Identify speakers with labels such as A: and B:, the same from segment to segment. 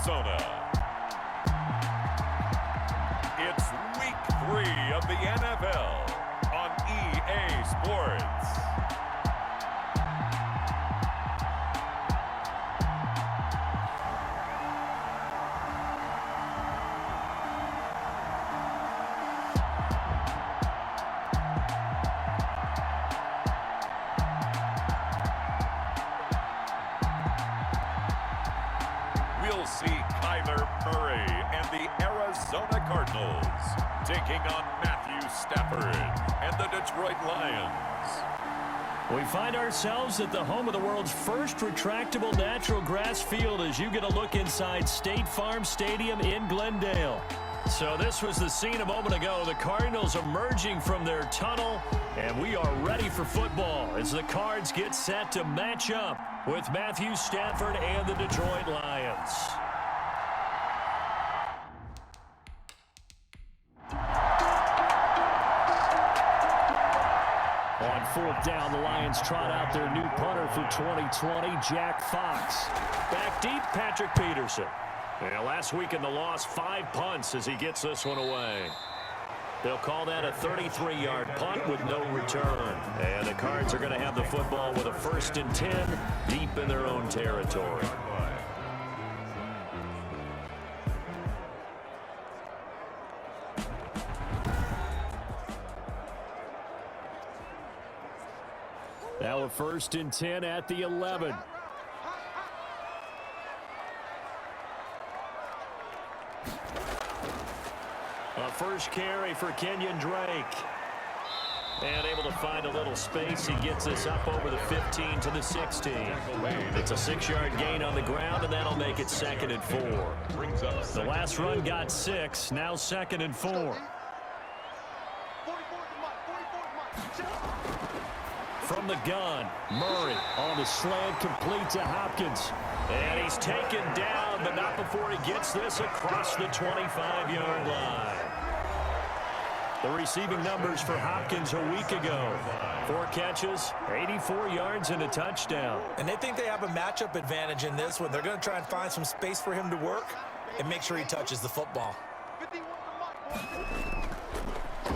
A: Arizona. It's week 3 of the NFL on EA Sports. We'll see Kyler Murray and the Arizona Cardinals taking on Matthew Stafford and the Detroit Lions.
B: We find ourselves at the home of the world's first retractable natural grass field as you get a look inside State Farm Stadium in Glendale. So this was the scene a moment ago. The Cardinals emerging from their tunnel, and we are ready for football as the Cards get set to match up with Matthew Stafford and the Detroit Lions. On 4th down, the Lions trot out their new punter for 2020, Jack Fox. Back deep, Patrick Peterson. Yeah, last week in the loss, 5 punts as he gets this one away. They'll call that a 33-yard punt with no return. And the Cards are going to have the football with a 1st and 10 deep in their own territory. Now a 1st and 10 at the 11. A first carry for Kenyon Drake. And able to find a little space. He gets this up over the 15 to the 16. It's a 6-yard gain on the ground, and that'll make it 2nd and 4. The last run got 6. Now 2nd and 4. From the gun, Murray on the slant, complete to Hopkins. And he's taken down, but not before he gets this across the 25-yard line. The receiving numbers for Hopkins a week ago. 4 catches, 84 yards, and a touchdown.
C: And they think they have a matchup advantage in this one. They're going to try and find some space for him to work and make sure he touches the football.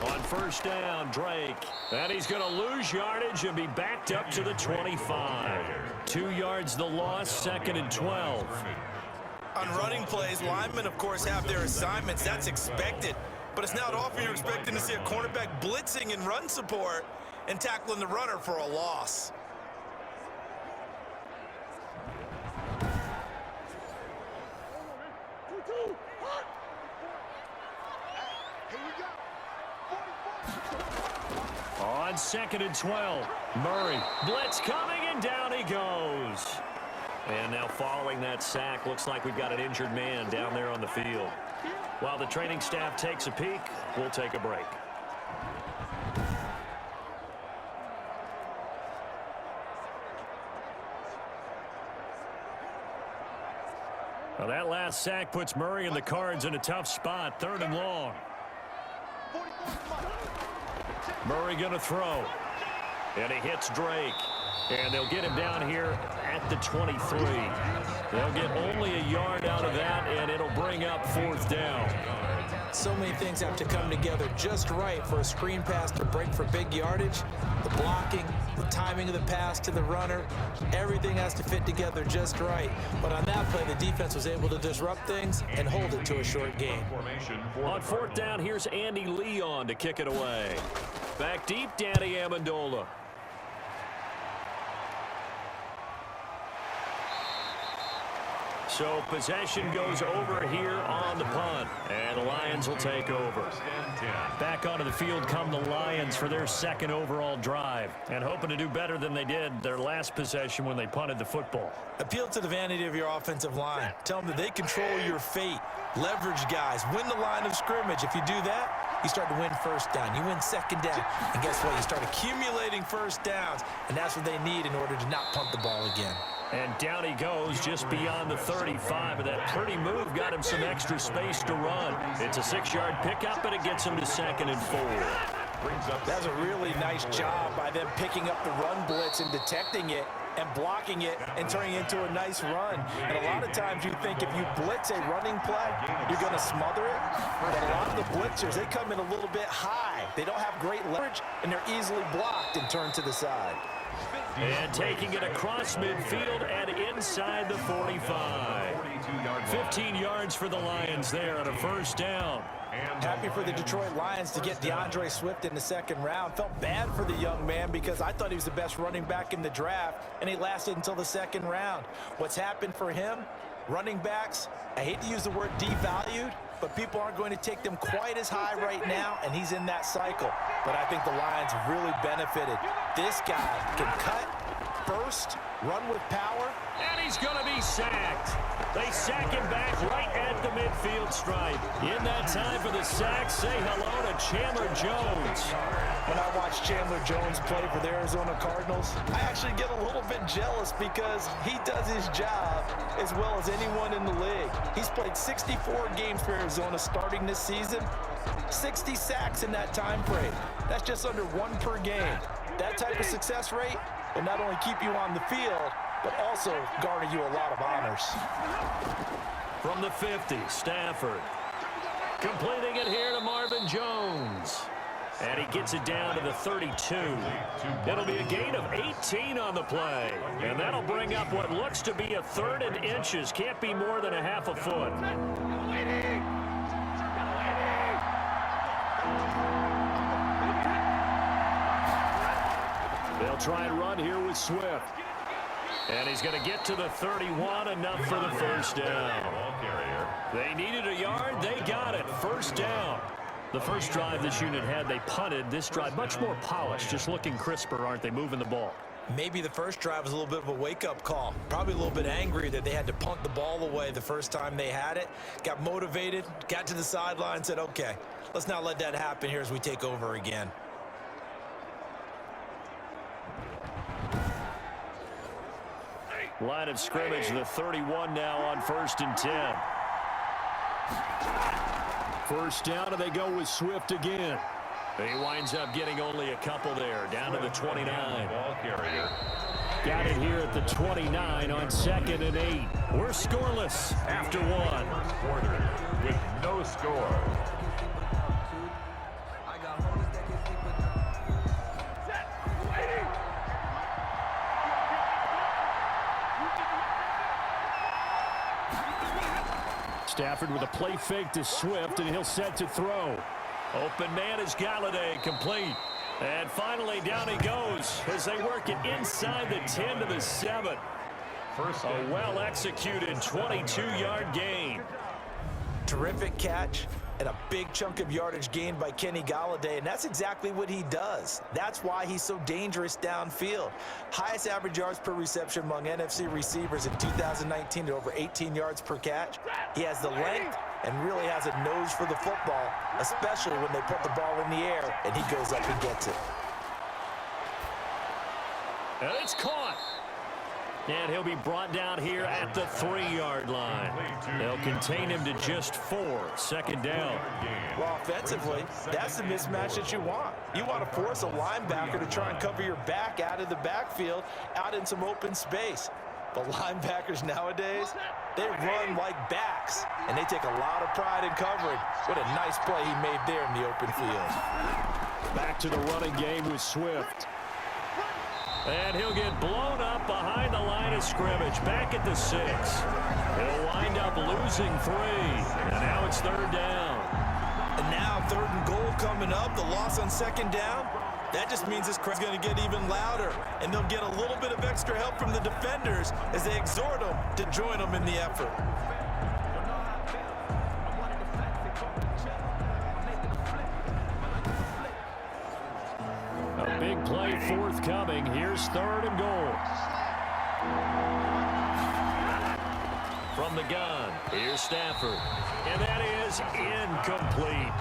B: On 1st down, Drake. And he's going to lose yardage and be backed up to the 25. 2 yards the loss, 2nd and 12.
C: On running plays, linemen, of course, have their assignments. That's expected. But it's not often you're expecting to see a cornerback blitzing in run support and tackling the runner for a loss.
B: On 2nd and 12, Murray. Blitz coming, and down he goes. And now following that sack, looks like we've got an injured man down there on the field. While the training staff takes a peek, we'll take a break. Well, that last sack puts Murray and the Cards in a tough spot, 3rd and long. Murray going to throw. And he hits Drake. And they'll get him down here at the 23. They'll get only a yard out of that, and it'll bring up 4th down.
C: So many things have to come together just right for a screen pass to break for big yardage. The blocking, the timing of the pass to the runner, everything has to fit together just right. But on that play, the defense was able to disrupt things and hold it to a short gain.
B: On 4th down, here's Andy Leon to kick it away. Back deep, Danny Amendola. So possession goes over here on the punt, and the Lions will take over. Back onto the field come the Lions for their 2nd overall drive, and hoping to do better than they did their last possession when they punted the football.
C: Appeal to the vanity of your offensive line. Tell them that they control your fate. Leverage guys. Win the line of scrimmage. If you do that, you start to win 1st down. You win 2nd down. And guess what? You start accumulating 1st downs, and that's what they need in order to not punt the ball again.
B: And down he goes just beyond the 35. And that pretty move got him some extra space to run. It's a 6-yard pickup, and it gets him to 2nd and 4.
C: That's a really nice job by them picking up the run blitz and detecting it and blocking it and turning it into a nice run. And a lot of times you think if you blitz a running play, you're going to smother it. But a lot of the blitzers, they come in a little bit high. They don't have great leverage, and they're easily blocked and turned to the side.
B: And taking it across midfield and inside the 45. 15 yards for the Lions there on a first down.
C: Happy for the Detroit Lions to get DeAndre Swift in the second round. Felt bad for the young man because I thought he was the best running back in the draft, and he lasted until the second round. What's happened for him? Running backs, I hate to use the word devalued, but people aren't going to take them quite as high right now, and he's in that cycle. But I think the Lions really benefited. This guy can cut, burst, run with power.
B: And he's going to be sacked. They sack him back right at the midfield stripe. In that time for the sack, say hello to Chandler Jones.
C: When I watch Chandler Jones play for the Arizona Cardinals, I actually get a little bit jealous because he does his job as well as anyone in the league. He's played 64 games for Arizona starting this season, 60 sacks in that time frame. That's just under 1 per game. That type of success rate will not only keep you on the field, but also garner you a lot of honors.
B: From the 50, Stafford. Completing it here to Marvin Jones. And he gets it down to the 32. It'll be a gain of 18 on the play. And that'll bring up what looks to be a 3rd and inches. Can't be more than a half a foot. They'll try and run here with Swift. And he's going to get to the 31, enough for the first down. They needed a yard. They got it. First down. The first drive this unit had, they punted. This drive, much more polished, just looking crisper, aren't they, moving the ball?
C: Maybe the first drive was a little bit of a wake-up call. Probably a little bit angry that they had to punt the ball away the first time they had it. Got motivated, got to the sideline, said, okay, let's not let that happen here as we take over again.
B: Line of scrimmage, the 31 now on 1st and 10. First down, and they go with Swift again. He winds up getting only a couple there, down to the 29. Got it here at the 29 on 2nd and 8. We're scoreless after 1.
A: Quarter with no score.
B: Stafford with a play fake to Swift, and he'll set to throw. Open man is Galladay, complete. And finally, down he goes as they work it inside the 10 to the 7. A well-executed 22-yard gain.
C: Terrific catch and a big chunk of yardage gained by Kenny Galladay, and that's exactly what he does. That's why he's so dangerous downfield. Highest average yards per reception among NFC receivers in 2019 at over 18 yards per catch. He has the length and really has a nose for the football, especially when they put the ball in the air and he goes up and gets it.
B: And it's caught. And he'll be brought down here at the 3-yard line. They'll contain him to just 4. 2nd down.
C: Well, offensively, that's the mismatch that you want. You want to force a linebacker to try and cover your back out of the backfield, out in some open space. But linebackers nowadays, they run like backs, and they take a lot of pride in covering. What a nice play he made there in the open field.
B: Back to the running game with Swift. And he'll get blown up behind the line of scrimmage, back at the 6. He'll wind up losing 3. And now it's 3rd down.
C: And now 3rd and goal coming up, the loss on 2nd down. That just means this crowd's going to get even louder, and they'll get a little bit of extra help from the defenders as they exhort them to join them in the effort.
B: A big play forthcoming. Here's 3rd and goal. From the gun, here's Stafford. And that is incomplete.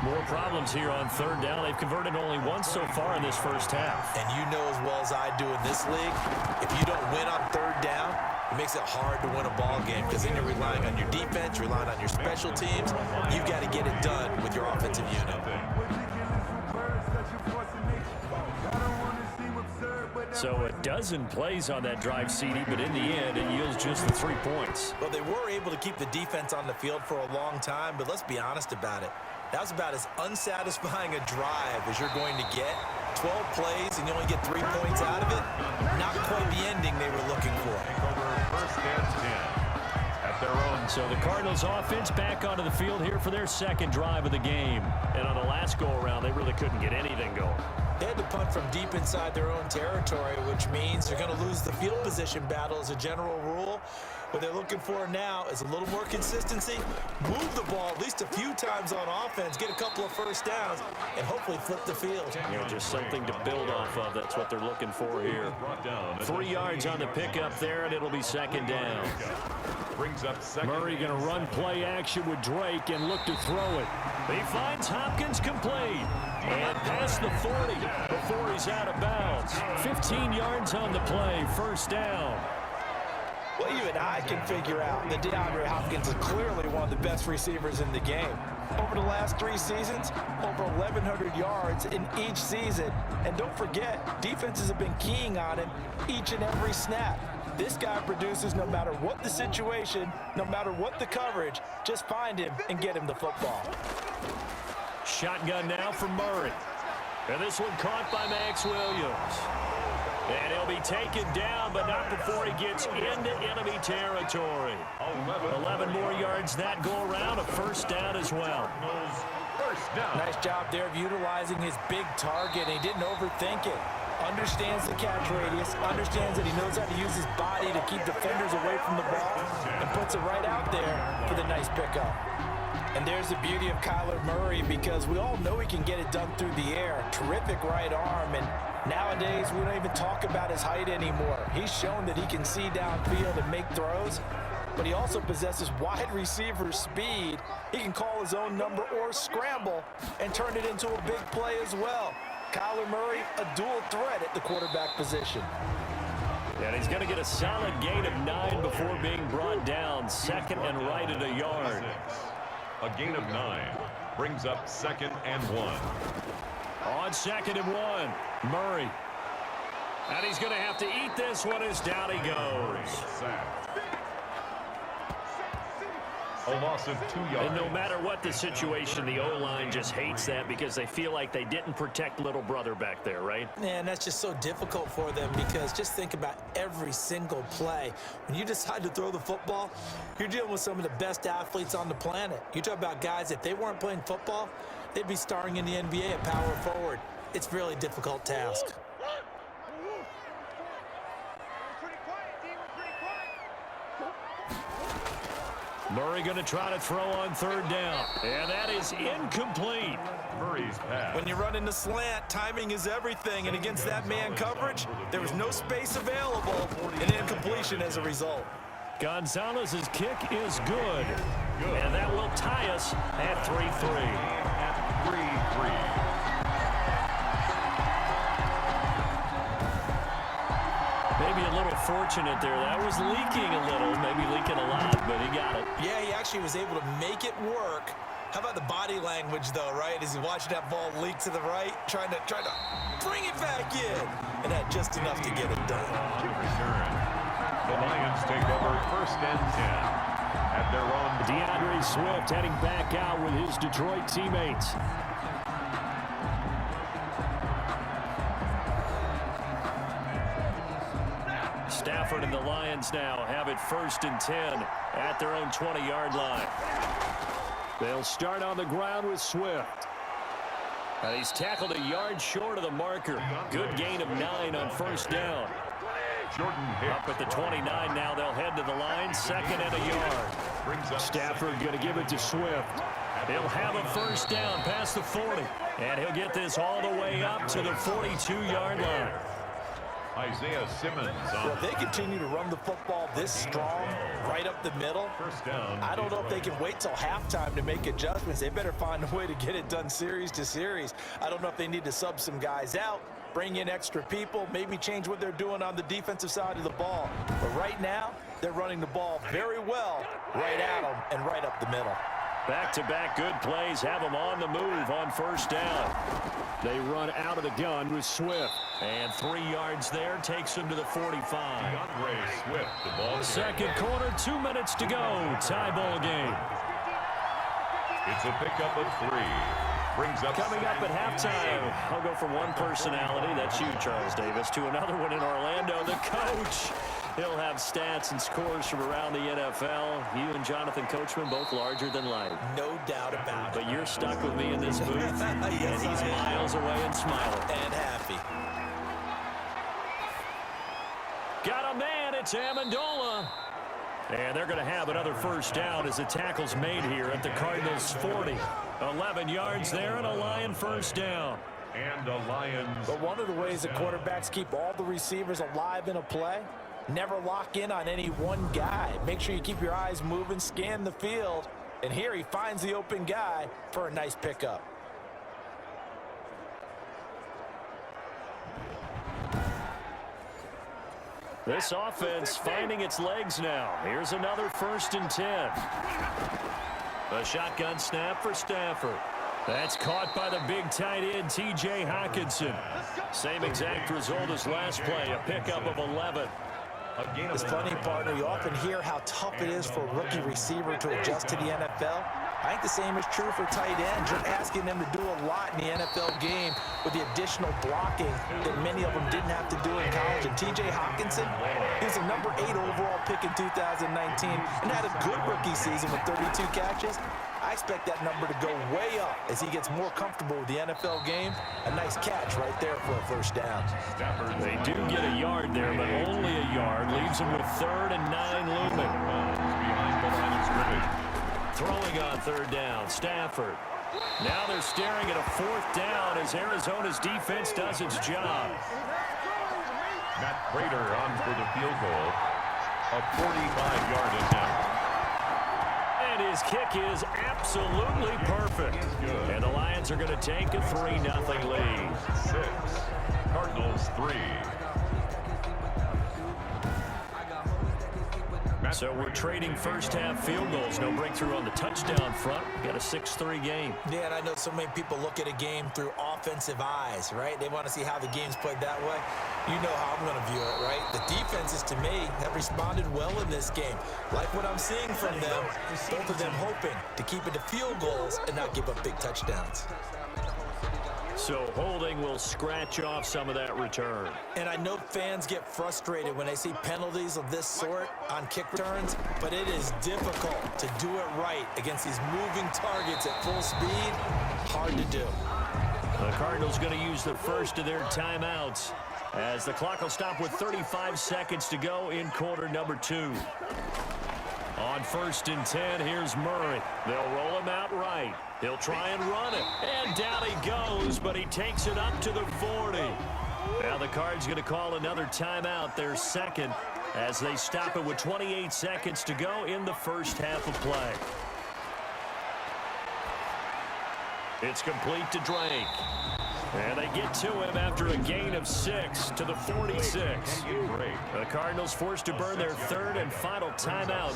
B: More problems here on 3rd down. They've converted only once so far in this first half.
C: And you know as well as I do in this league, if you don't win on 3rd down, it makes it hard to win a ball game because then you're relying on your defense, you're relying on your special teams. You've got to get it done with your offensive unit.
B: So a dozen plays on that drive, CD, but in the end, it yields just the 3 points.
C: Well, they were able to keep the defense on the field for a long time, but let's be honest about it. That was about as unsatisfying a drive as you're going to get. 12 plays and you only get 3 points out of it. Not quite the ending they were looking for.
A: First and 10 at their own.
B: So the Cardinals offense back onto the field here for their second drive of the game. And on the last go-around, they really couldn't get anything going.
C: They had to punt from deep inside their own territory, which means they're going to lose the field position battle as a general rule. What they're looking for now is a little more consistency, move the ball at least a few times on offense, get a couple of first downs, and hopefully flip the field.
B: You know, just something to build off of. That's what they're looking for here. 3 yards on the pickup there, and it'll be second down.
A: Brings up second.
B: Murray going to run play action with Drake and look to throw it. He finds Hopkins complete. And past the 40 before he's out of bounds. 15 yards on the play, first down.
C: Well, you and I can figure out that DeAndre Hopkins is clearly one of the best receivers in the game. Over the last 3 seasons, over 1,100 yards in each season. And don't forget, defenses have been keying on him each and every snap. This guy produces no matter what the situation, no matter what the coverage. Just find him and get him the football.
B: Shotgun now for Murray. And this one caught by Max Williams. And he'll be taken down, but not before he gets into enemy territory. 11 more yards that go around, a first down as well.
A: First down.
C: Nice job there of utilizing his big target. He didn't overthink it. Understands the catch radius, understands that he knows how to use his body to keep defenders away from the ball, and puts it right out there for the nice pickup. And there's the beauty of Kyler Murray, because we all know he can get it done through the air. Terrific right arm, and nowadays we don't even talk about his height anymore. He's shown that he can see downfield and make throws, but he also possesses wide receiver speed. He can call his own number or scramble and turn it into a big play as well. Kyler Murray, a dual threat at the quarterback position.
B: And he's going to get a solid gain of 9 before being brought down. Second and right at a yard.
A: A gain of 9 brings up second and 1.
B: On second and 1, Murray. And he's going to have to eat this one as down he goes.
A: A loss of 2 yards.
B: And no matter what the situation, the O-line just hates that because they feel like they didn't protect little brother back there, right?
C: And that's just so difficult for them, because just think about every single play. When you decide to throw the football, you're dealing with some of the best athletes on the planet. You talk about guys, if they weren't playing football, they'd be starring in the NBA at power forward. It's a really difficult task.
B: Murray going to try to throw on third down. And that is incomplete.
A: Murray's pass.
C: When you run in the slant, timing is everything. And against that man coverage, there was no space available, and incompletion as a result.
B: Gonzalez's kick is good. And that will tie us at 3-3.
A: At 3-3.
B: Maybe a little fortunate there. That was leaking a little, maybe leaking a lot, but he got it.
C: Yeah, he actually was able to make it work. How about the body language, though, right? As he watched that ball leak to the right, trying to bring it back in, and had just enough to get it done.
A: On the return, the Lions take over first and 10 at their own.
B: DeAndre Swift heading back out with his Detroit teammates. Stafford and the Lions now have it first and 10 at their own 20-yard line. They'll start on the ground with Swift. And he's tackled a yard short of the marker. Good gain of 9 on first down. Up at the 29 now, they'll head to the line, second and a yard. Stafford going to give it to Swift. He'll have a first down past the 40. And he'll get this all the way up to the 42-yard line.
A: Isaiah Simmons.
C: Well, if they continue to run the football this strong, right up the middle,
A: First down.
C: I don't know if they can wait till halftime to make adjustments. They better find a way to get it done series to series. I don't know if they need to sub some guys out, bring in extra people, maybe change what they're doing on the defensive side of the ball. But right now, they're running the ball very well right at them and right up the middle.
B: Back-to-back good plays have them on the move on first down. They run out of the gun with Swift. And 3 yards there takes him to the 45.
A: Swift, the ball
B: Second quarter, 2 minutes to go. Tie ball game.
A: It's a pickup of 3. Brings up
B: Coming up at halftime, I'll go from one personality, that's you, Charles Davis, to another one in Orlando, the coach. He'll have stats and scores from around the NFL. You and Jonathan Coachman, both larger than life.
C: No doubt about it.
B: But you're stuck with me in this booth,
C: Yes,
B: and he's miles away and smiling.
C: And happy.
B: Got a man, it's Amendola. And they're going to have another first down as the tackle's made here at the Cardinals' 40. 11 yards there and a Lion first down.
A: And a Lions.
C: But one of the ways that quarterbacks keep all the receivers alive in a play, never lock in on any one guy. Make sure you keep your eyes moving, scan the field. And here he finds the open guy for a nice pickup.
B: This offense finding its legs now. Here's another 1st and 10. A shotgun snap for Stafford. That's caught by the big tight end, T.J. Hockenson. Same exact result as last play, a pickup of 11.
C: It's funny, partner. You often hear how tough it is for a rookie receiver to adjust to the NFL. I think the same is true for tight ends. You're asking them to do a lot in the NFL game with the additional blocking that many of them didn't have to do in college. And T.J. Hockenson, he was a number 8 overall pick in 2019 and had a good rookie season with 32 catches. I expect that number to go way up as he gets more comfortable with the NFL game. A nice catch right there for a first down.
B: They do get a yard there, but only a yard. Leaves them with 3rd and 9 looming.
A: Behind the line of scrimmage.
B: Throwing on 3rd down, Stafford. Now they're staring at a 4th down as Arizona's defense does its job.
A: Matt Prater on for the field goal. A 45-yard attempt.
B: And his kick is absolutely perfect. And the Lions are going to take a 3-0 lead.
A: 6. Cardinals 3.
B: So we're trading first-half field goals. No breakthrough on the touchdown front. Got a 6-3 game.
C: Yeah, and I know so many people look at a game through offensive eyes, right? They want to see how the game's played that way. You know how I'm going to view it, right? The defenses, to me, have responded well in this game. Like what I'm seeing from them, both of them hoping to keep it to field goals and not give up big touchdowns.
B: So holding will scratch off some of that return.
C: And I know fans get frustrated when they see penalties of this sort on kick returns, but it is difficult to do it right against these moving targets at full speed. Hard to do.
B: The Cardinals going to use the first of their timeouts as the clock will stop with 35 seconds to go in quarter number 2. On 1st and 10, here's Murray. They'll roll him out right. He'll try and run it. And down he goes, but he takes it up to the 40. Now the Cards going to call another timeout, their second, as they stop it with 28 seconds to go in the first half of play. It's complete to Drake. And they get to him after a gain of 6 to the 46. The Cardinals forced to burn their 3rd and final timeout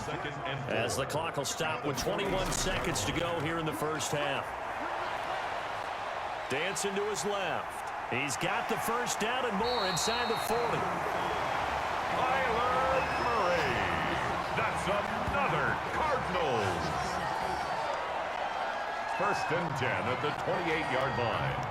B: as the clock will stop with 21 seconds to go here in the first half. Dancing to his left. He's got the first down and more inside the 40.
A: Kyler Murray. That's another Cardinals. 1st and 10 at the 28-yard line.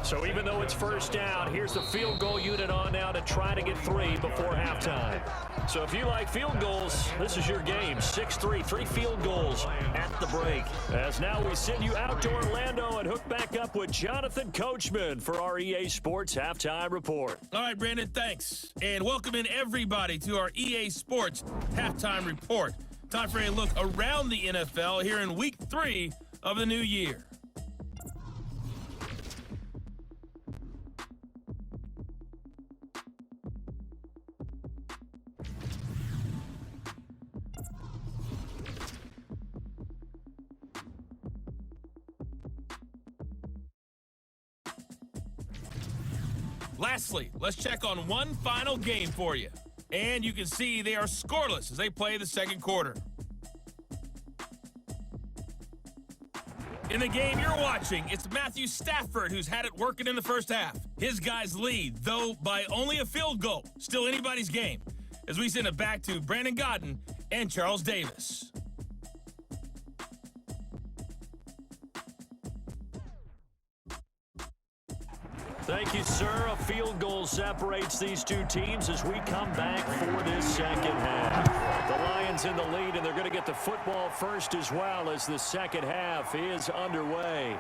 B: So even though it's first down, here's the field goal unit on now to try to get 3 before halftime. So if you like field goals, this is your game. 6-3, 3 field goals at the break. As now we send you out to Orlando and hook back up with Jonathan Coachman for our EA Sports Halftime Report.
D: All right, Brandon, thanks. And welcome in everybody to our EA Sports Halftime Report. Time for a look around the NFL here in Week 3 of the new year. Lastly, let's check on one final game for you. And you can see they are scoreless as they play the second quarter. In the game you're watching, it's Matthew Stafford who's had it working in the first half. His guys lead, though by only a field goal. Still anybody's game. As we send it back to Brandon Godden and Charles Davis.
B: Thank you, sir. A field goal separates these two teams as we come back for this second half. The Lions in the lead, and they're going to get the football first as well as the second half is underway.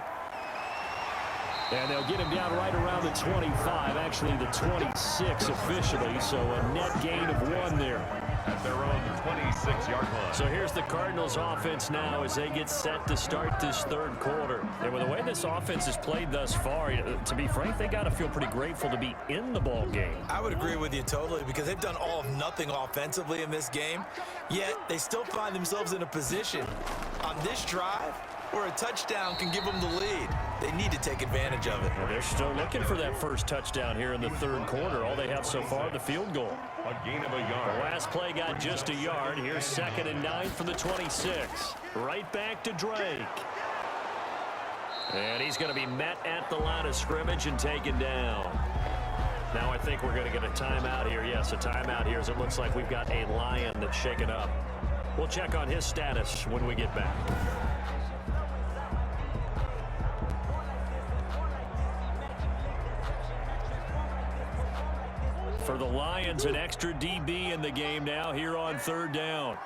B: And they'll get him down right around the 25, actually the 26 officially, so a net gain of 1 there.
A: At their own 26-yard line.
B: So here's the Cardinals offense now as they get set to start this third quarter. And with the way this offense has played thus far, to be frank, they got to feel pretty grateful to be in the ball game.
C: I would agree with you totally because they've done all of nothing offensively in this game, yet they still find themselves in a position on this drive where a touchdown can give them the lead. They need to take advantage of it.
B: Well, they're still looking for that first touchdown here in the third quarter. All they have so far, the field goal.
A: A gain of a yard.
B: The last play got just a yard. Here's 2nd and 9 from the 26. Right back to Drake. And he's going to be met at the line of scrimmage and taken down. Now I think we're going to get a timeout here. Yes, a timeout here as it looks like we've got a Lion that's shaken up. We'll check on his status when we get back. For the Lions, an extra DB in the game now here on 3rd down.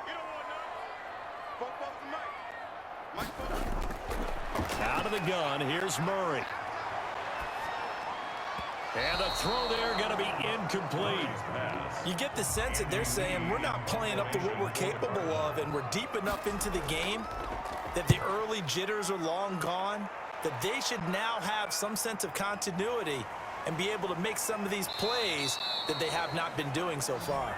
B: Out of the gun, here's Murray. And the throw there going to be incomplete.
C: You get the sense that they're saying we're not playing up to what we're capable of, and we're deep enough into the game that the early jitters are long gone, that they should now have some sense of continuity and be able to make some of these plays that they have not been doing so far.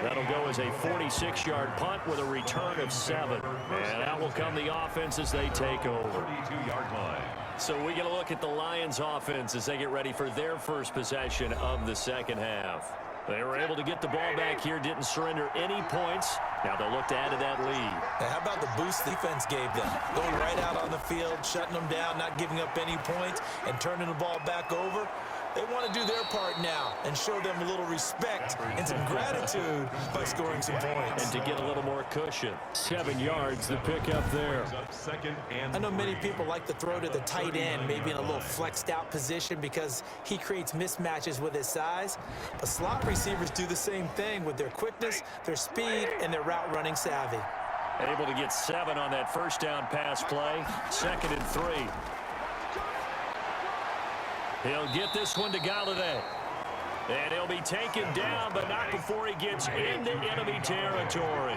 B: That'll go as a 46-yard punt with a return of 7. And out will come the offense as they take over.
A: 32-yard line.
B: So we get a look at the Lions offense as they get ready for their first possession of the second half. They were able to get the ball back here, didn't surrender any points. Now they'll look to add to that lead.
C: Now, how about the boost defense gave them? Going right out on the field, shutting them down, not giving up any points, and turning the ball back over. They want to do their part now and show them a little respect and some gratitude by scoring some points.
B: And to get a little more cushion. 7 yards, the pickup there.
C: I know many people like to throw to the tight end, maybe in a little flexed out position because he creates mismatches with his size. But slot receivers do the same thing with their quickness, their speed, and their route running savvy.
B: Able to get 7 on that first down pass play. 2nd and 3. He'll get this one to Galladay. And he'll be taken down, but not before he gets into enemy territory.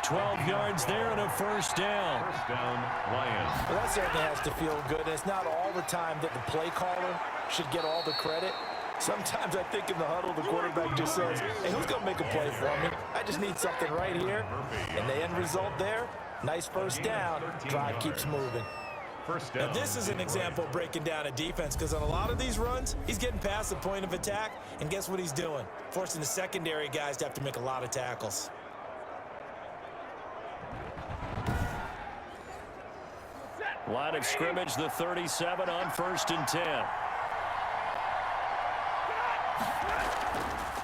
B: 12 yards there and a first down.
A: First down, Lions.
C: Well, that certainly has to feel good. And it's not all the time that the play caller should get all the credit. Sometimes I think in the huddle, the quarterback just says, hey, who's going to make a play for me? I just need something right here. And the end result there, nice first down. Drive keeps moving. Now, this is an example of breaking down a defense because on a lot of these runs, he's getting past the point of attack, and guess what he's doing? Forcing the secondary guys to have to make a lot of tackles.
B: Line of scrimmage, the 37 on 1st and 10.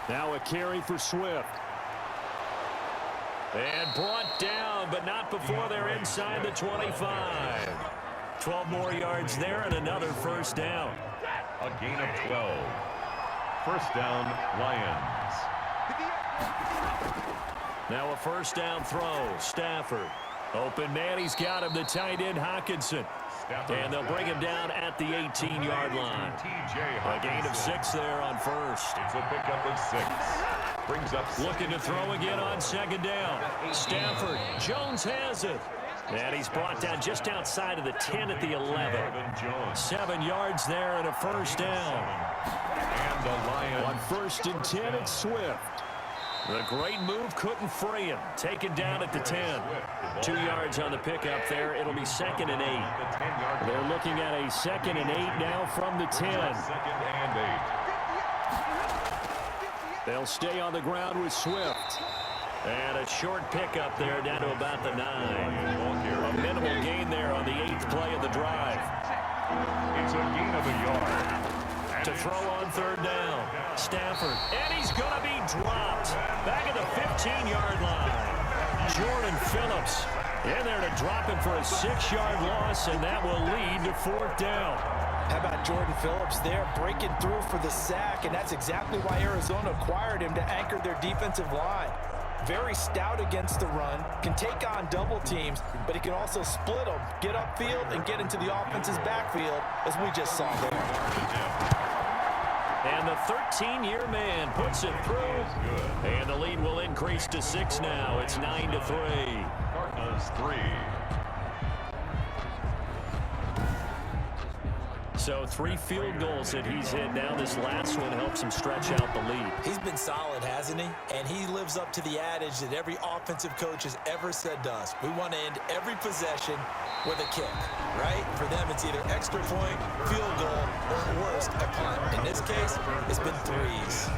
B: Now a carry for Swift. And brought down, but not before they're inside the 25. 12 more yards there and another first down.
A: A gain of 12. First down, Lions.
B: Now a first down throw. Stafford. Open man, he's got him, the tight end Hockenson. And they'll bring him down at the 18-yard line. A gain of 6 there on first.
A: It's a pickup of 6. Brings up
B: looking to throw again on 2nd down. Stafford. Jones has it. And he's brought down just outside of the 10 at the 11. 7 yards there and a first down.
A: And the Lions.
B: On 1st and 10, it's Swift. The great move couldn't free him. Taken down at the 10. 2 yards on the pickup there. It'll be 2nd and 8. They're looking at a 2nd and 8 now from the 10.
A: 2nd and 8.
B: They'll stay on the ground with Swift. And a short pickup there down to about the 9. A minimal gain there on the 8th play of the drive.
A: It's a gain of a yard.
B: To throw on 3rd down. Stafford. And he's going to be dropped. Back at the 15-yard line. Jordan Phillips in there to drop him for a 6-yard loss, and that will lead to 4th down.
C: How about Jordan Phillips there breaking through for the sack, and that's exactly why Arizona acquired him to anchor their defensive line. Very stout against the run, can take on double teams, but he can also split them, get upfield, and get into the offense's backfield, as we just saw there.
B: And the 13-year man puts it through, and the lead will increase to 6 now. It's 9-3.
A: Cardinals 3.
B: So 3 field goals that he's hit now. This last one helps him stretch out the lead.
C: He's been solid, hasn't he? And he lives up to the adage that every offensive coach has ever said to us. We want to end every possession with a kick, right? For them, it's either extra point, field goal, or worst, a punt. In this case, it's been 3s.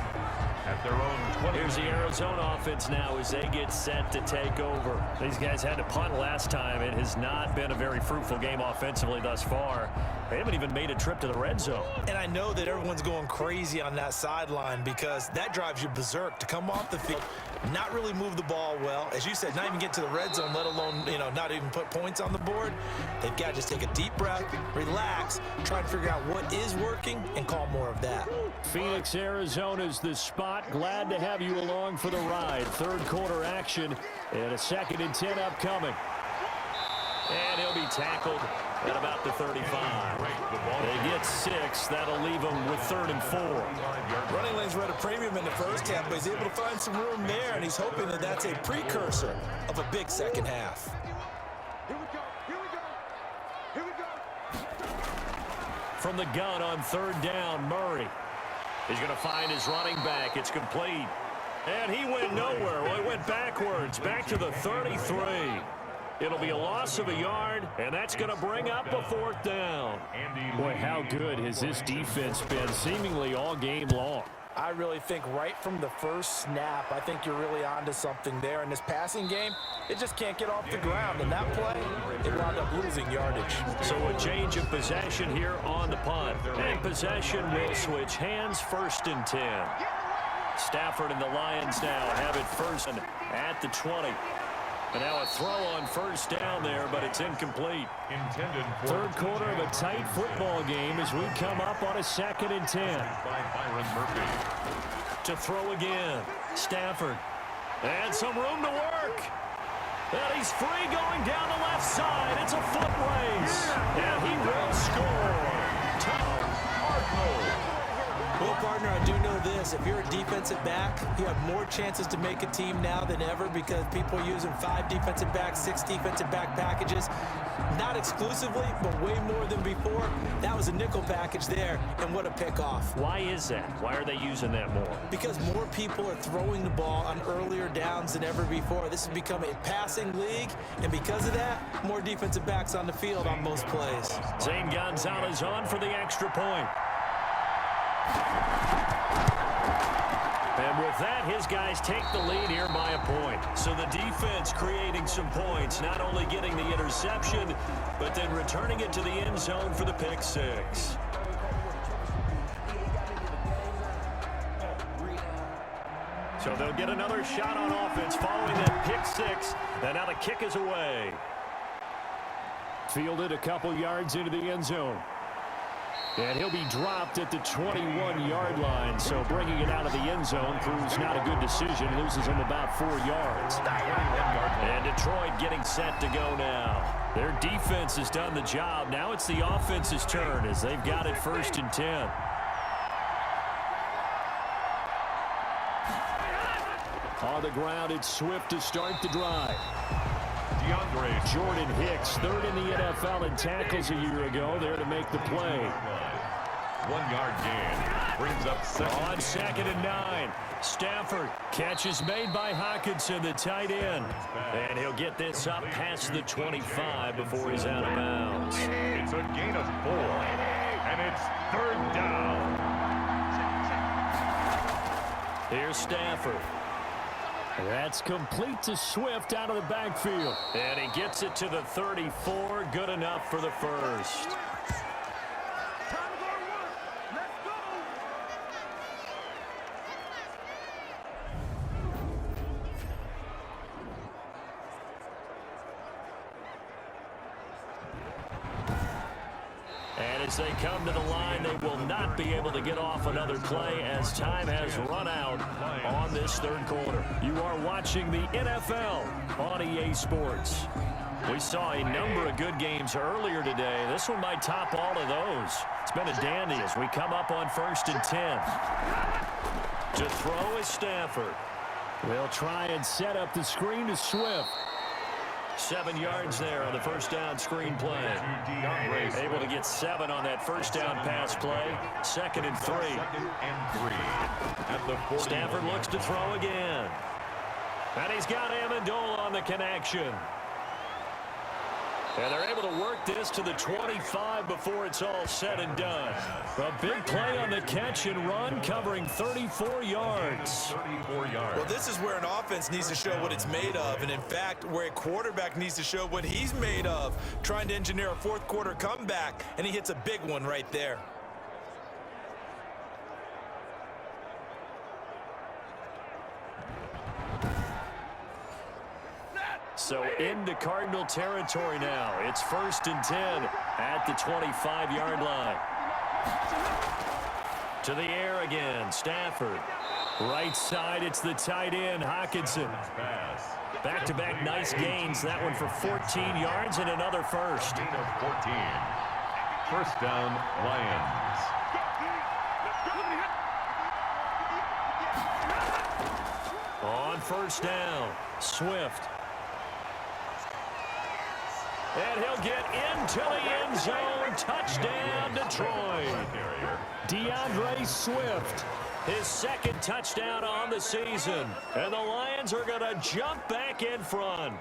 A: At their own 20.
B: Here's the Arizona offense now as they get set to take over. These guys had to punt last time. It has not been a very fruitful game offensively thus far. They haven't even made a trip to the red zone.
C: And I know that everyone's going crazy on that sideline because that drives you berserk to come off the field, not really move the ball well. As you said, not even get to the red zone, let alone, not even put points on the board. They've got to just take a deep breath, relax, try and figure out what is working, and call more of that.
B: Phoenix, Arizona's the spot. Glad to have you along for the ride. 3rd quarter action and a 2nd and 10 upcoming. And he'll be tackled at about the 35. They get 6. That'll leave them with 3rd and 4.
C: Running lanes were at a premium in the first half, but he's able to find some room there, and he's hoping that that's a precursor of a big second half.
E: Here we go. Here we go. Here we go.
B: From the gun on 3rd down, Murray. He's going to find his running back. It's complete. And he went nowhere. Well, he went backwards, back to the 33. It'll be a loss of a yard, and that's going to bring up a 4th down. Boy, how good has this defense been seemingly all game long?
C: I really think right from the first snap, I think you're really onto something there. In this passing game, it just can't get off the ground. And that play, it wound up losing yardage.
B: So a change of possession here on the punt. And possession will switch hands, 1st and 10. Stafford and the Lions now have it 1st at the 20. And now a throw on 1st down there, but it's incomplete.
A: Intended for
B: 3rd quarter of a tight football game as we come up on a 2nd and 10.
A: by Byron Murphy.
B: To throw again. Stafford. And some room to work. And he's free going down the left side. It's a foot race. And he will score.
A: Cardinals.
C: Well, partner, I do know this. If you're a defensive back, you have more chances to make a team now than ever because people are using 5 defensive backs, 6 defensive back packages. Not exclusively, but way more than before. That was a nickel package there, and what a pickoff.
B: Why is that? Why are they using that more?
C: Because more people are throwing the ball on earlier downs than ever before. This has become a passing league, and because of that, more defensive backs on the field on most plays.
B: Zane Gonzalez on for the extra point. And with that, his guys take the lead here by a point. So the defense creating some points, not only getting the interception, but then returning it to the end zone for the pick 6. So they'll get another shot on offense following that pick 6. And now the kick is away. Fielded a couple yards into the end zone. And he'll be dropped at the 21-yard line. So bringing it out of the end zone proves not a good decision. Loses him about 4 yards. And Detroit getting set to go now. Their defense has done the job. Now it's the offense's turn as they've got it 1st and 10. On the ground, it's Swift to start the drive. Jordan Hicks, 3rd in the NFL in tackles a year ago, there to make the play.
A: 1-yard gain. Brings up 2nd.
B: On 2nd and 9. Stafford. Catch is made by Hockenson, the tight end. And he'll get this up past the 25 before he's out of bounds.
A: It's a gain of 4. And it's 3rd down.
B: Here's Stafford. That's complete to Swift out of the backfield. And he gets it to the 34. Good enough for the first. And as they come to the line, they will not be able to get off another play as time has run out on this third quarter. You are watching the NFL on EA Sports. We saw a number of good games earlier today. This one might top all of those. It's been a dandy as we come up on 1st and 10. To throw is Stafford. They'll try and set up the screen to Swift. 7 yards there on the first down screen play. Able to get 7 on that first down pass play. 2nd and 3. Stafford looks to throw again. And he's got Amendola on the connection. And they're able to work this to the 25 before it's all said and done. A big play on the catch and run, covering 34 yards.
C: Well, this is where an offense needs to show what it's made of. And, in fact, where a quarterback needs to show what he's made of. Trying to engineer a fourth quarter comeback, and he hits a big one right there.
B: So into Cardinal territory now. It's 1st and 10 at the 25-yard line. To the air again, Stafford. Right side, it's the tight end, Hockenson. Back-to-back nice gains. That one for 14 yards and another first.
A: 14. First down, Lions.
B: On first down, Swift. And he'll get into the end zone. Touchdown, Detroit. DeAndre Swift, his 2nd touchdown on the season. And the Lions are going to jump back in front.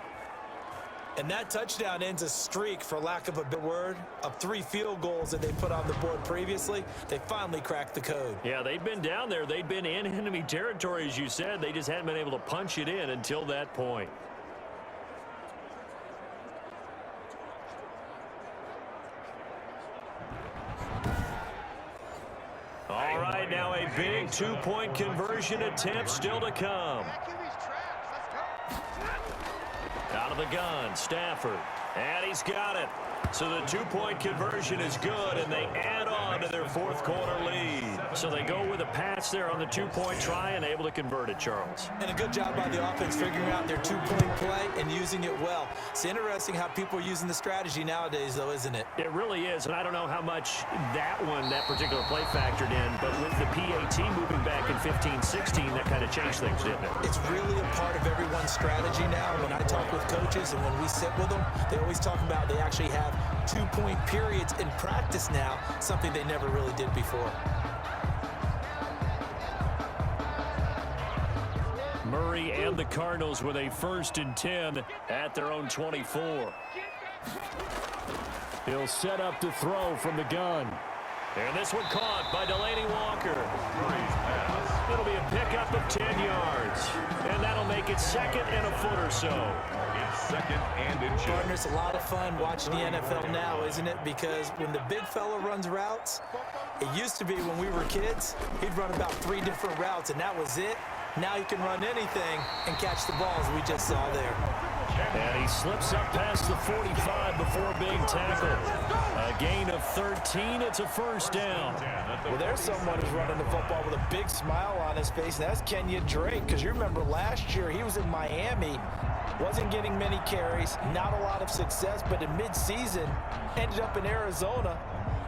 C: And that touchdown ends a streak, for lack of a better word, of 3 field goals that they put on the board previously. They finally cracked the code.
B: Yeah, they'd been down there. They'd been in enemy territory, as you said. They just hadn't been able to punch it in until that point. All right, now a big 2-point conversion attempt still to come. Out of the gun, Stafford. And he's got it. So the 2-point conversion is good, and they add on to their 4th quarter lead. So they go with a pass there on the 2-point try and able to convert it, Charles.
C: And a good job by the offense figuring out their 2-point play and using it well. It's interesting how people are using the strategy nowadays, though, isn't it?
B: It really is, and I don't know how much that particular play factored in, but with the PAT moving back in 15-16, that kind of changed things, didn't it?
C: It's really a part of everyone's strategy now. When I talk with coaches and when we sit with them, they always talk about they actually have 2-point periods in practice now, something they never really did before.
B: Murray and the Cardinals with a 1st and 10 at their own 24. He'll set up to throw from the gun. And this one caught by Delaney Walker. It'll be a pickup of 10 yards. And that'll make it 2nd and a foot or so.
A: It's 2nd and inches.
C: Partner, it's a lot of fun watching the NFL now, isn't it? Because when the big fella runs routes, it used to be when we were kids, he'd run about 3 different routes, and that was it. Now he can run anything and catch the balls we just saw there.
B: And he slips up past the 45 before being tackled. A gain of 13. It's a first down.
C: Well, there's someone who's running the football with a big smile on his face, and that's Kenyon Drake. Because you remember last year he was in Miami, wasn't getting many carries, not a lot of success, but in midseason ended up in Arizona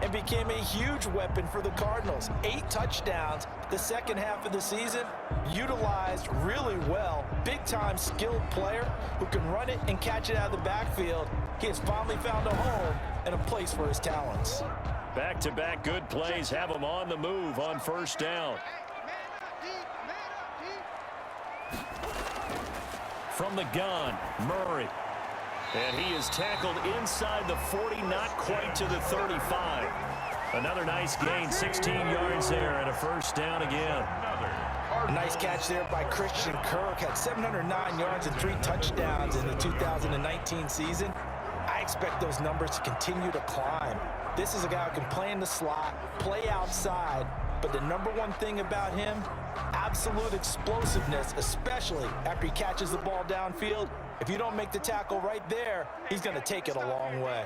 C: and became a huge weapon for the Cardinals. 8 touchdowns the second half of the season, utilized really well. Big-time skilled player who can run it and catch it out of the backfield. He has finally found a home and a place for his talents.
B: Back-to-back good plays have him on the move on first down. From the gun, Murray. And he is tackled inside the 40, not quite to the 35. Another nice gain, 16 yards there, and a first down again.
C: A nice catch there by Christian Kirk. Had 709 yards and 3 touchdowns in the 2019 season. I expect those numbers to continue to climb. This is a guy who can play in the slot, play outside, but the number one thing about him, absolute explosiveness, especially after he catches the ball downfield. If you don't make the tackle right there, he's going to take it a long way.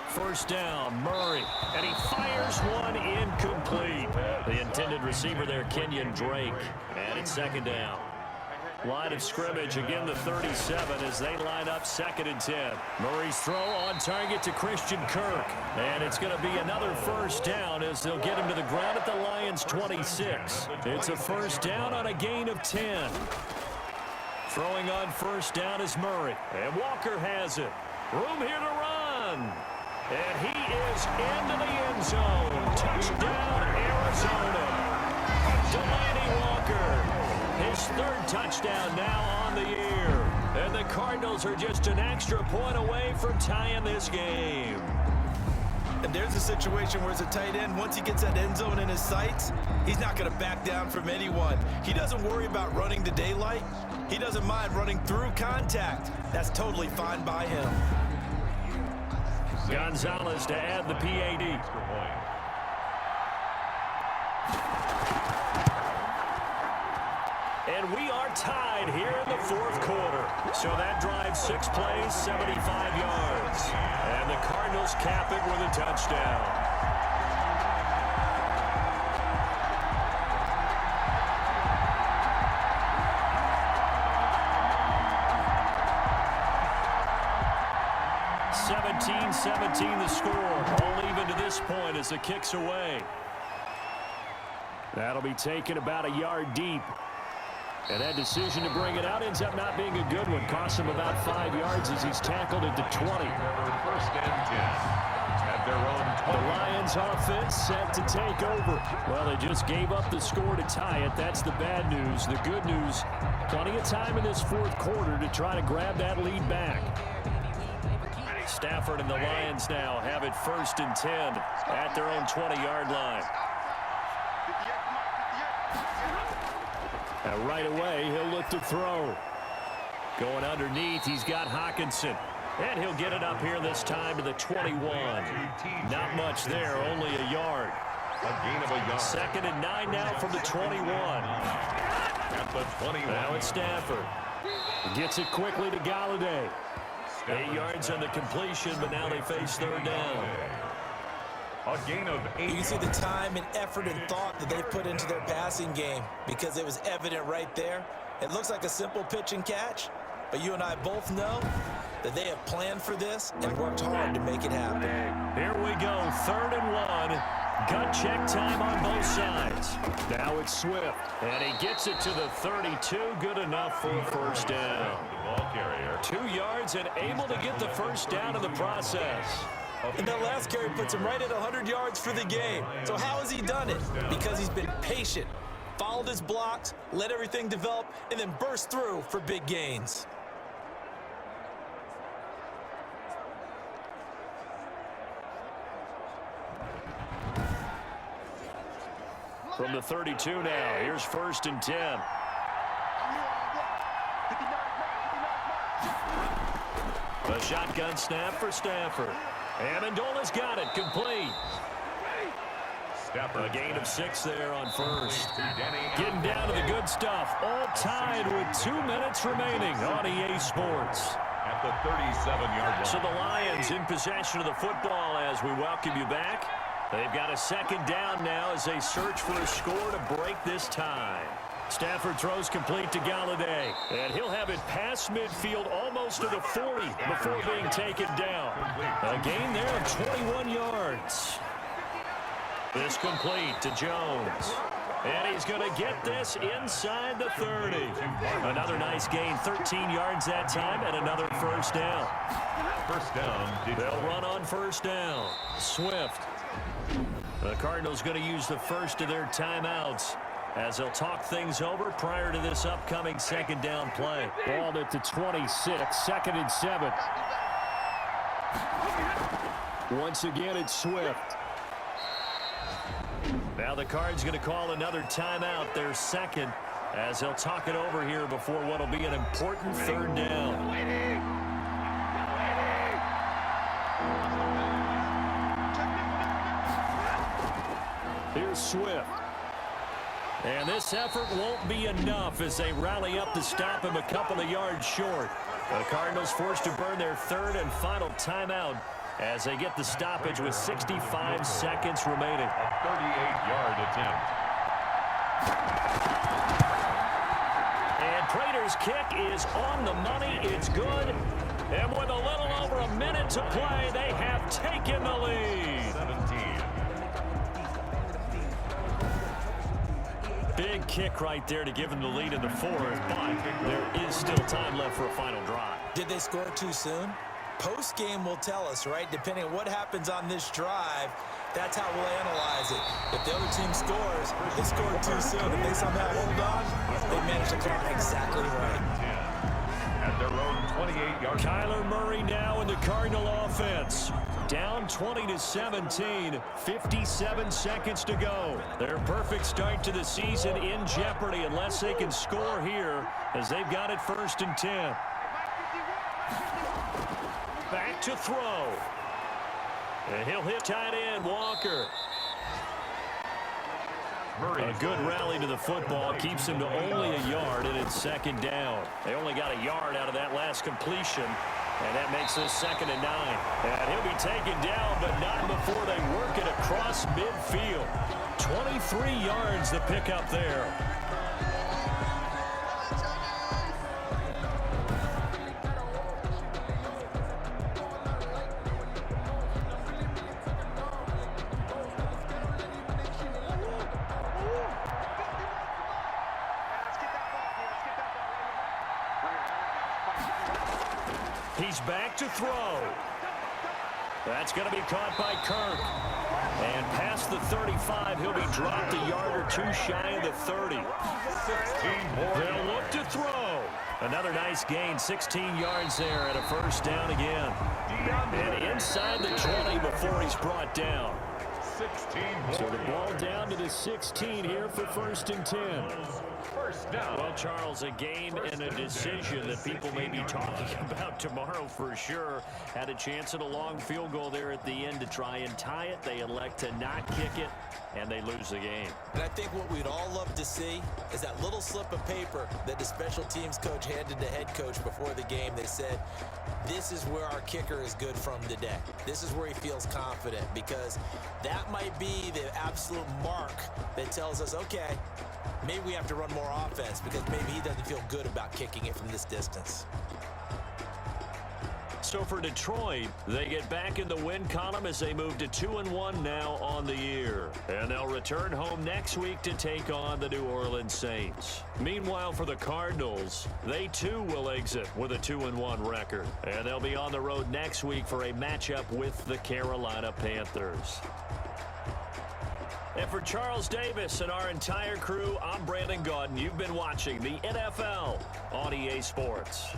B: First down, Murray, and he fires one incomplete. The intended receiver there, Kenyon Drake, and it's second down. Line of scrimmage, again the 37 as they line up 2nd and 10. Murray's throw on target to Christian Kirk. And it's going to be another first down as they'll get him to the ground at the Lions' 26. It's a first down on a gain of 10. Throwing on first down is Murray. And Walker has it. Room here to run. And he is into the end zone. Touchdown, Arizona. Delaney Walker. His 3rd touchdown now on the year. And the Cardinals are just an extra point away from tying this game.
C: And there's a situation where it's a tight end. Once he gets that end zone in his sights, he's not going to back down from anyone. He doesn't worry about running the daylight. He doesn't mind running through contact. That's totally fine by him.
B: Gonzalez to add the PAD. And we are tied here in the 4th quarter. So that drives 6 plays, 75 yards. And the Cardinals cap it with a touchdown. (17-17) the score. All even to this point as the kick's away. That'll be taken about a yard deep. And that decision to bring it out ends up not being a good one. Costs him about 5 yards as he's tackled at the 20.
A: First and 10 at their own 20.
B: The Lions offense set to take over. Well, they just gave up the score to tie it. That's the bad news. The good news, plenty of time in this 4th quarter to try to grab that lead back. Stafford and the Lions now have it 1st and 10 at their own 20-yard line. And right away, he'll look to throw. Going underneath, he's got Hockenson. And he'll get it up here this time to the 21. Not much there, only a yard.
A: A gain of a yard.
B: 2nd and 9 now from the 21.
A: At the 21.
B: Now it's Stafford. Gets it quickly to Galladay. 8 yards on the completion, but now they face 3rd down.
A: A gain of 8.
C: You can see the time and effort and thought that they put into their passing game because it was evident right there. It looks like a simple pitch and catch, but you and I both know that they have planned for this and worked hard to make it happen.
B: Here we go, 3rd and 1. Gut check time on both sides. Now it's Swift, and he gets it to the 32. Good enough for a first down.
A: Ball carrier.
B: 2 yards and able to get the first down in the process.
C: And that last carry puts him right at 100 yards for the game. So how has he done it? Because he's been patient, followed his blocks, let everything develop, and then burst through for big gains.
B: From the 32 now, here's 1st and 10. A shotgun snap for Stafford. Amendola's got it, complete. A gain of 6 there on 1st. Getting down to the good stuff. All tied with 2 minutes remaining on EA Sports.
A: At the 37-yard line.
B: So the Lions in possession of the football as we welcome you back. They've got a 2nd down now as they search for a score to break this tie. Stafford throws complete to Galladay. And he'll have it past midfield almost to the 40 before being taken down. A gain there of 21 yards. This complete to Jones. And he's going to get this inside the 30. Another nice gain, 13 yards that time, and another first down.
A: First down.
B: They'll run on first down. Swift. The Cardinals going to use the first of their timeouts as they'll talk things over prior to this upcoming 2nd down play. Ball at the 26, 2nd and 7. Once again, it's Swift. Now the Cards going to call another timeout, their second, as he'll talk it over here before what will be an important third down. Here's Swift. And this effort won't be enough as they rally up to stop him a couple of yards short. The Cardinals forced to burn their third and final timeout as they get the stoppage with 65 seconds remaining.
A: A 38-yard attempt.
B: And Prater's kick is on the money. It's good. And with a little over a minute to play, they have taken the lead.
A: 17.
B: Big kick right there to give them the lead in the fourth, but there is still time left for a final drive.
C: Did they score too soon? Post-game will tell us, right? Depending on what happens on this drive, that's how we'll analyze it. If the other team scores, they scored too soon. If they somehow hold on, they managed to clock exactly right.
A: At their own 28-yard.
B: Kyler Murray now in the Cardinal offense. Down 20-17, 57 seconds to go. Their perfect start to the season in jeopardy unless they can score here as they've got it 1st and 10. Back to throw. And he'll hit tight end Walker. A good rally to the football keeps him to only a yard, and it's 2nd down. They only got a yard out of that last completion, and that makes this 2nd and 9. And he'll be taken down, but not before they work it across midfield. 23 yards the pickup there. He's back to throw. That's going to be caught by Kirk. And past the 35, he'll be dropped a yard or two shy of the 30.
A: 16 more.
B: They'll look to throw. Another nice gain, 16 yards there and a 1st down again. And inside the 20 before he's brought down.
A: 16 more.
B: So the ball down to the 16 here for 1st and 10.
A: 1st down.
B: Well, Charles, a game and a decision that people may be talking about tomorrow for sure. Had a chance at a long field goal there at the end to try and tie it. They elect to not kick it, and they lose the game.
C: And I think what we'd all love to see is that little slip of paper that the special teams coach handed the head coach before the game. They said, this is where our kicker is good from today. This is where he feels confident, because that might be the absolute mark that tells us, okay, maybe we have to run more offense because maybe he doesn't feel good about kicking it from this distance.
B: So for Detroit, they get back in the win column as they move to 2-1 now on the year. And they'll return home next week to take on the New Orleans Saints. Meanwhile, for the Cardinals, they too will exit with a 2-1 record. And they'll be on the road next week for a matchup with the Carolina Panthers. And for Charles Davis and our entire crew, I'm Brandon Gaudin. You've been watching the NFL on EA Sports.